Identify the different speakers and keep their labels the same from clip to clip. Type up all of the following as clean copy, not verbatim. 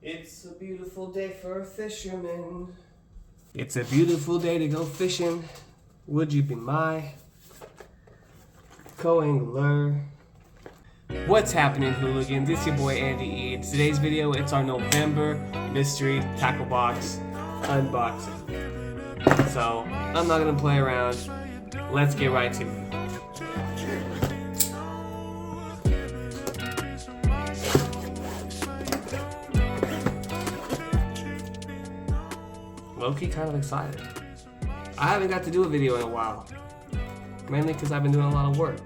Speaker 1: It's a beautiful day for a fisherman. It's a beautiful day to go fishing. Would you be my co-angler? What's happening, hooligans? It's your boy Andy E. In today's video, it's our November mystery tackle box unboxing. So, I'm not gonna play around. Let's get right to it. Low-key kind of excited. I haven't got to do a video in a while. Mainly because I've been doing a lot of work.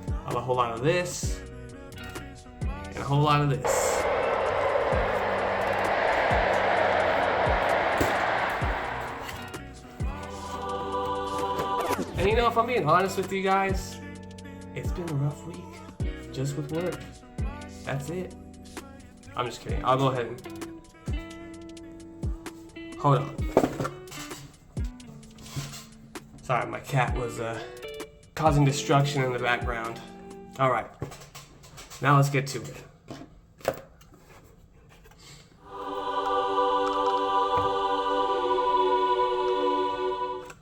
Speaker 1: I have a whole lot of this, and a whole lot of this. And you know, if I'm being honest with you guys, it's been a rough week, just with work. That's it. I'm just kidding. I'll go ahead and... Hold on. Sorry, my cat was causing destruction in the background. Alright, now let's get to it.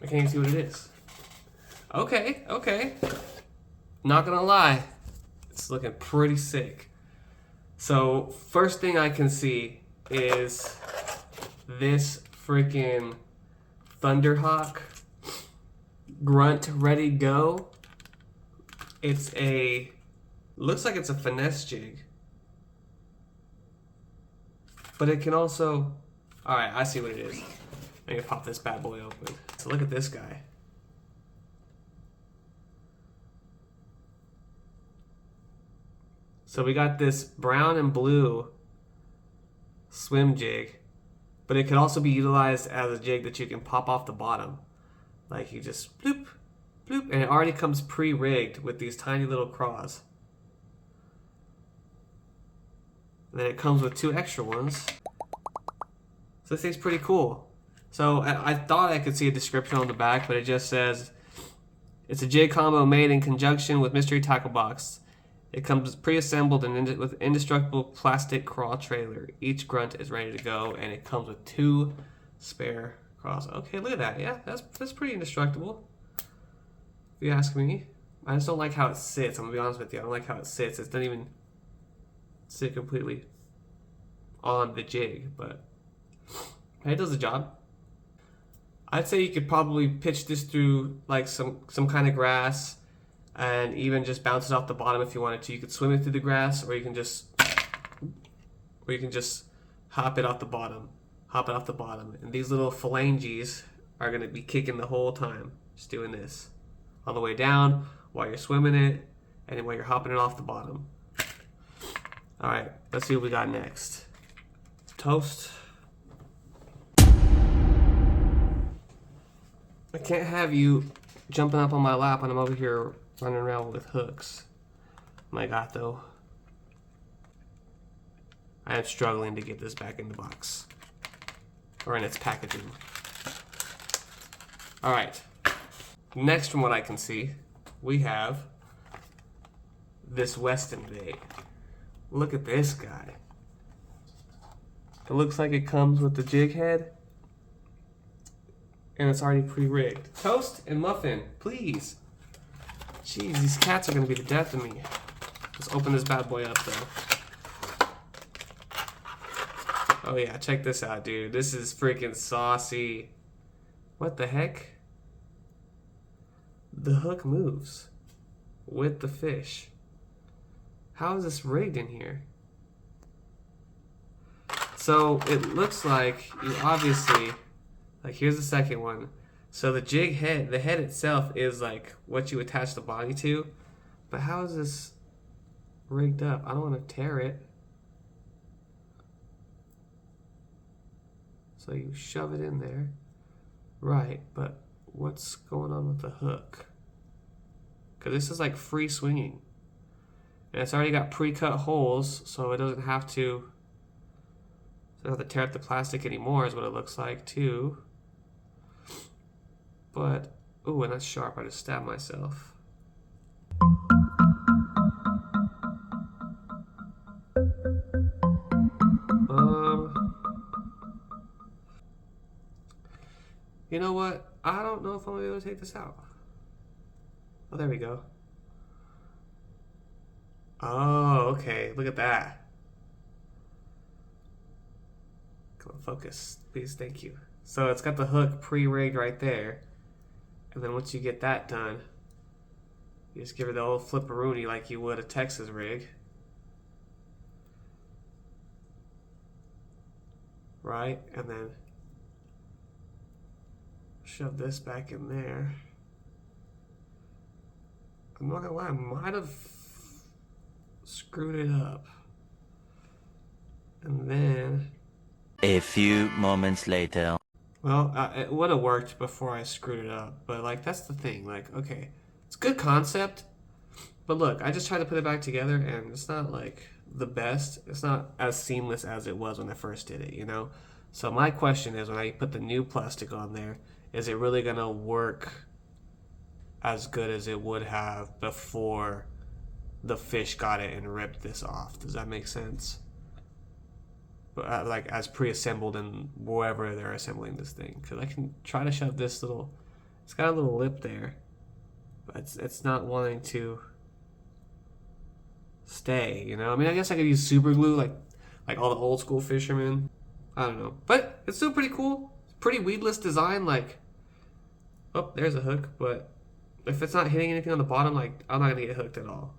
Speaker 1: I can't even see what it is. Okay. Not gonna lie, it's looking pretty sick. So, first thing I can see is this freaking Thunderhawk Grunt Ready Go. Looks like it's a finesse jig. But it can also, alright, I see what it is. Let me pop this bad boy open. So look at this guy. So we got this brown and blue swim jig, but it can also be utilized as a jig that you can pop off the bottom. Like you just bloop, bloop, and it already comes pre-rigged with these tiny little craws. And then it comes with 2 extra ones. So this thing's pretty cool. So I thought I could see a description on the back, but it just says, it's a jig combo made in conjunction with Mystery Tackle Box. It comes pre-assembled and with indestructible plastic crawl trailer. Each grunt is ready to go, and it comes with 2 spare craws. Okay, look at that. Yeah, that's pretty indestructible, if you ask me. I just don't like how it sits. I'm gonna be honest with you. I don't like how it sits. It doesn't even sit completely on the jig, but it does the job. I'd say you could probably pitch this through like some kind of grass, and even just bounce it off the bottom if you wanted to. You could swim it through the grass, or you can just hop it off the bottom. And these little phalanges are gonna be kicking the whole time, just doing this. All the way down, while you're swimming it, and while you're hopping it off the bottom. Alright, let's see what we got next. Toast. I can't have you jumping up on my lap when I'm over here running around with hooks. My God, though. I am struggling to get this back in the box. Or in its packaging. Alright. Next, from what I can see, we have this Weston bait. Look at this guy. It looks like it comes with the jig head. And it's already pre-rigged. Toast and muffin, please. Jeez, these cats are gonna be the death of me. Let's open this bad boy up, though. Oh yeah, check this out, dude. This is freaking saucy. What the heck? The hook moves with the fish. How is this rigged in here? So it looks like you obviously, like here's the second one. So the jig head, the head itself is like what you attach the body to. But how is this rigged up? I don't want to tear it. So you shove it in there. Right, but what's going on with the hook? Because this is like free swinging. And it's already got pre-cut holes, so it doesn't have to tear up the plastic anymore, is what it looks like too. But, ooh, and that's sharp. I just stabbed myself. You know what? I don't know if I'm going to be able to take this out. Oh, there we go. Oh, okay. Look at that. Come on, focus. Please, thank you. So it's got the hook pre-rigged right there. And then once you get that done, you just give it the old flipperoonie like you would a Texas rig. Right? And then shove this back in there. I'm not gonna lie, I might have screwed it up. And then...
Speaker 2: A few moments later.
Speaker 1: Well, it would have worked before I screwed it up. But, like, that's the thing. Like, okay, it's a good concept. But look, I just tried to put it back together, and it's not, like, the best. It's not as seamless as it was when I first did it, you know? So my question is, when I put the new plastic on there, is it really going to work as good as it would have before the fish got it and ripped this off? Does that make sense? But like as pre-assembled and wherever they're assembling this thing, because I can try to shove this little, it's got a little lip there, but it's not wanting to stay, you know? I mean, I guess I could use super glue like all the old school fishermen. I don't know, but it's still pretty cool. Pretty weedless design. Like, oh, there's a hook, but if it's not hitting anything on the bottom, like, I'm not gonna get hooked at all.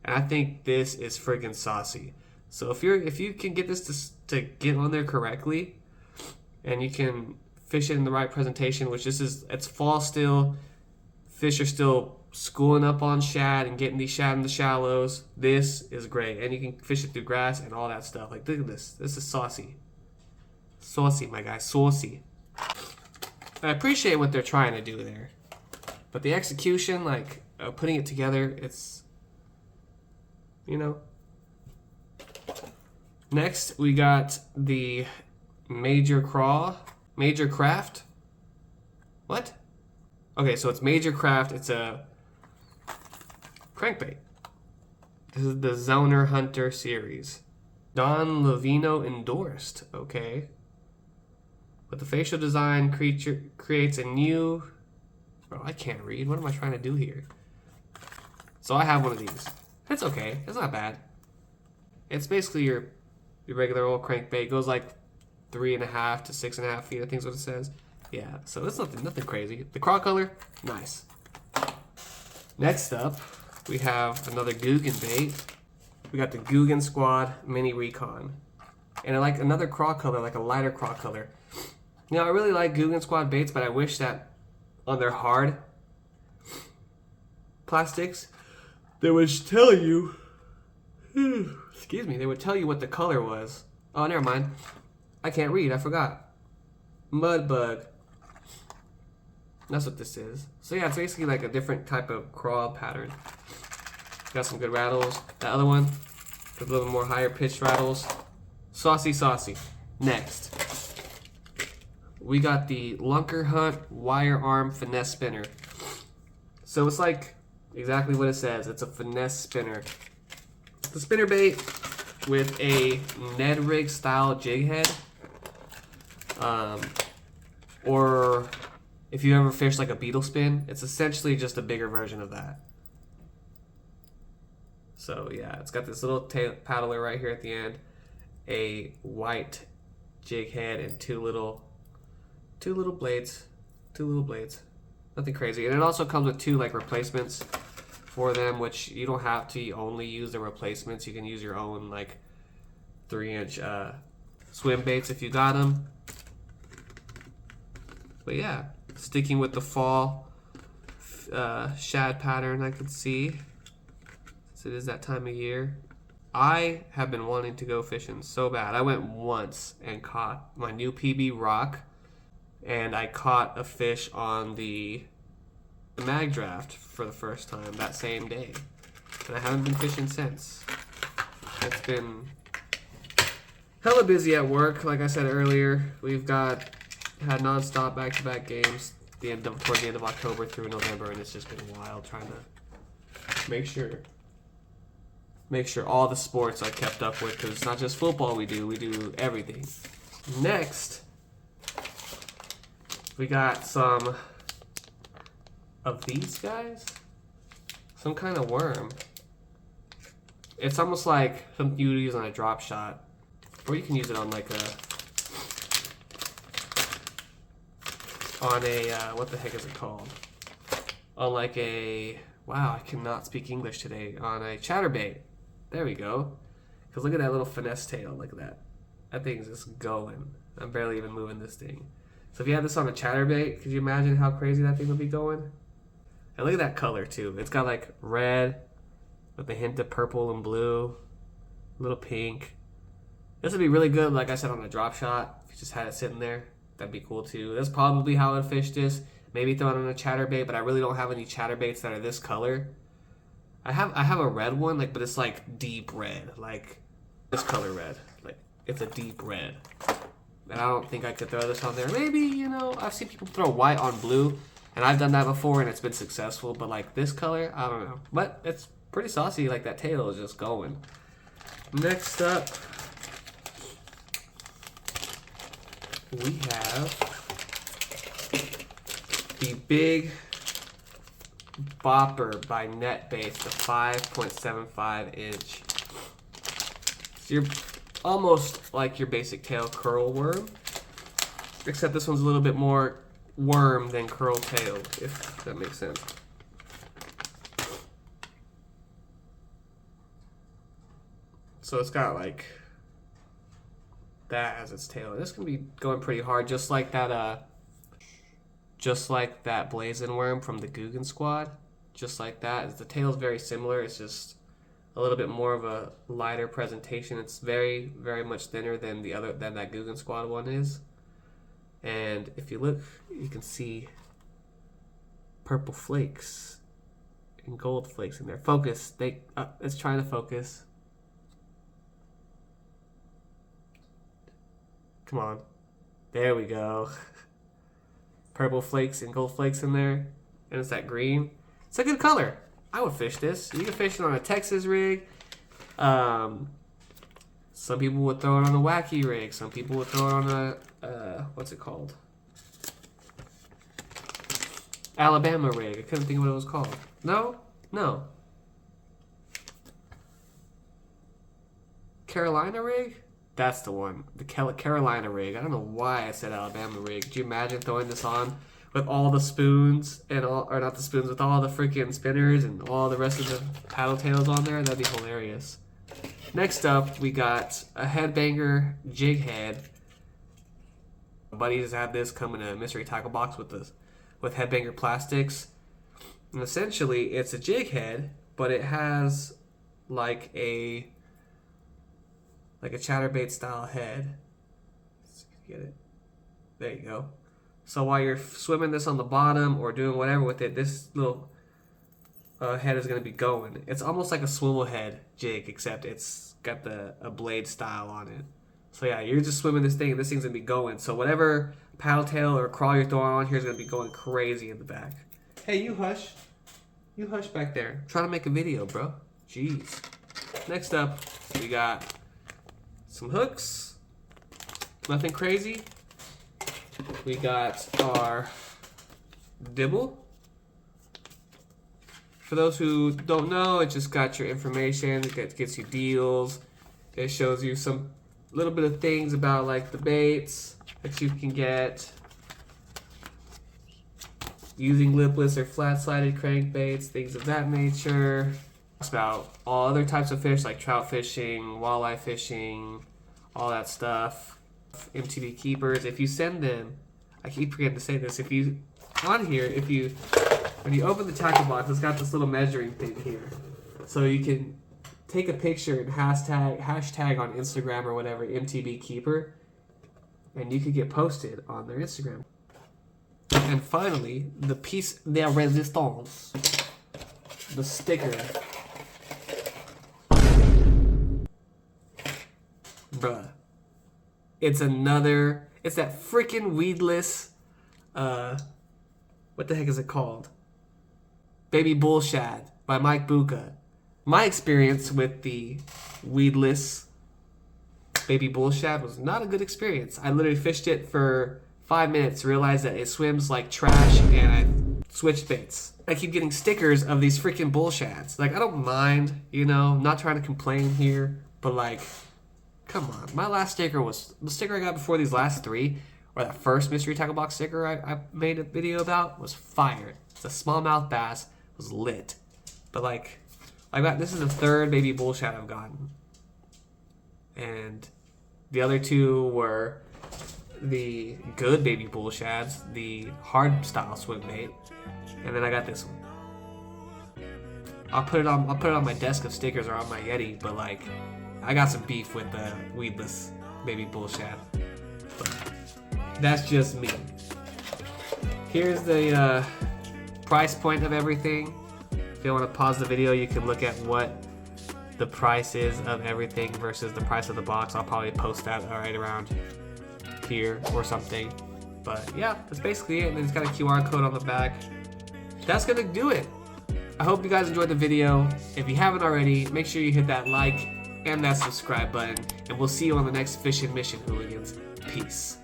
Speaker 1: And I think this is friggin' saucy. So if you can get this to get on there correctly, and you can fish it in the right presentation, which it's fall still, fish are still schooling up on shad and getting these shad in the shallows. This is great, and you can fish it through grass and all that stuff. Like, look at this. This is saucy. Saucy, my guy, saucy. I appreciate what they're trying to do there, but the execution, like putting it together, it's, you know. Next, we got the Major Craft. What? Okay, so it's Major Craft. It's a crankbait. This is the Zoner Hunter series. Don Levino endorsed. Okay. But the facial design creates a new... Bro, I can't read. What am I trying to do here? So I have one of these. It's okay. It's not bad. It's basically your regular old crankbait. Goes like 3.5 to 6.5 feet, I think is what it says. Yeah, so it's nothing crazy. The craw color, nice. Next up, we have another Googan bait. We got the Googan Squad Mini Recon. And I like another craw color, like a lighter craw color. You know, I really like Googan Squad baits, but I wish that on their hard plastics, they would tell you... Excuse me, they would tell you what the color was. Oh, never mind. I can't read, I forgot. Mud bug. That's what this is. So yeah, it's basically like a different type of crawl pattern. Got some good rattles. That other one, a little more higher pitched rattles. Saucy, saucy. Next, we got the Lunker Hunt Wire Arm Finesse Spinner. So it's like exactly what it says. It's a finesse spinner. The spinner bait with a Ned Rig style jig head. Or if you ever fish like a beetle spin, it's essentially just a bigger version of that. So yeah, it's got this little paddler right here at the end, a white jig head, and two little blades. Nothing crazy. And it also comes with two like replacements for them, which you don't have to only use the replacements. You can use your own like 3-inch swim baits if you got them. But yeah, sticking with the fall shad pattern, I could see, since it is that time of year. I have been wanting to go fishing so bad. I went once and caught my new PB Rock, and I caught a fish on the mag draft for the first time that same day. And I haven't been fishing since. It's been hella busy at work. Like I said earlier, we've had non-stop back-to-back games towards the end of October through November, and it's just been wild trying to make sure all the sports are kept up with, because it's not just football we do everything. Next, We got some of these guys. Some kind of worm. It's almost like something you would use on a drop shot. Or you can use it on like what the heck is it called? On like wow, I cannot speak English today. On a chatterbait. There we go. Because look at that little finesse tail. Look at that. That thing's just going. I'm barely even moving this thing. So if you had this on a chatterbait, could you imagine how crazy that thing would be going? And look at that color too. It's got like red with a hint of purple and blue, a little pink. This would be really good, like I said, on a drop shot. If you just had it sitting there, that'd be cool too. That's probably how I'd fish this. Maybe throw it on a chatterbait, but I really don't have any chatterbaits that are this color. I have a red one, like, but it's like deep red, like this color red. Like it's a deep red. And I don't think I could throw this on there. Maybe, you know, I've seen people throw white on blue, and I've done that before, and it's been successful. But like this color, I don't know. But it's pretty saucy. Like that tail is just going. Next up, we have the Big Bopper by NetBait, the 5.75 inch. So you're almost like your basic tail curl worm, except this one's a little bit more worm than curl tail, if that makes sense. So it's got like that as its tail. This can be going pretty hard, just like that blazing worm from the Guggen Squad. Just like that. The tail is very similar. It's just a little bit more of a lighter presentation. It's very, very much thinner than that Guggen Squad one is. And if you look, you can see purple flakes and gold flakes in there. Focus. It's trying to focus. Come on. There we go. Purple flakes and gold flakes in there. And it's that green. It's a good color. I would fish this. You can fish it on a Texas rig. Some people would throw it on a wacky rig. Some people would throw it on a, what's it called? Alabama rig. I couldn't think of what it was called. No? No. Carolina rig? That's the one. The Carolina rig. I don't know why I said Alabama rig. Could you imagine throwing this on with all the spoons and all, or not the spoons, with all the freaking spinners and all the rest of the paddle tails on there? That'd be hilarious. Next up, we got a Headbanger jig head. My buddies have this come in a mystery tackle box with Headbanger plastics. And essentially, it's a jig head, but it has like a chatterbait style head. Let's get it. There you go. So while you're swimming this on the bottom or doing whatever with it, this little head is going to be going. It's almost like a swivel head jig, except it's got a blade style on it. So yeah, you're just swimming this thing, and this thing's going to be going. So whatever paddle tail or crawl you're throwing on here is going to be going crazy in the back. Hey, you hush. You hush back there. I'm trying to make a video, bro. Jeez. Next up, we got some hooks. Nothing crazy. We got our dibble. For those who don't know, it just got your information. It gets you deals. It shows you some little bit of things about like the baits that you can get using lipless or flat-sided crankbaits, things of that nature. It's about all other types of fish like trout fishing, walleye fishing, all that stuff. MTB keepers. If you send them, I keep forgetting to say this. When you open the tackle box, it's got this little measuring thing here, so you can take a picture and hashtag on Instagram or whatever MTB keeper, and you could get posted on their Instagram. And finally, the piece de resistance, the sticker. Bruh. It's that freaking weedless, what the heck is it called? Baby Bull Shad by Mike Bucca. My experience with the weedless Baby Bull Shad was not a good experience. I literally fished it for 5 minutes to realize that it swims like trash, and I switched baits. I keep getting stickers of these freaking bull shads. Like, I don't mind, you know, not trying to complain here, but like, come on. My last sticker was, the sticker I got before these last 3, or that first mystery tackle box sticker I made a video about, was fire. It's a smallmouth bass, was lit. But like, this is the 3rd baby bull shad I've gotten. And the other 2 were the good baby bull shads, the hard style swim bait, and then I got this one. I'll put it on my desk of stickers or on my Yeti, but like, I got some beef with the weedless baby bull shad. But that's just me. Here's the price point of everything. If you want to pause the video, you can look at what the price is of everything versus the price of the box. I'll probably post that right around here or something. But yeah, that's basically it. And then it's got a QR code on the back. That's gonna do it. I hope you guys enjoyed the video. If you haven't already, make sure you hit that like and that subscribe button. And we'll see you on the next Fishing Mission, hooligans. Peace.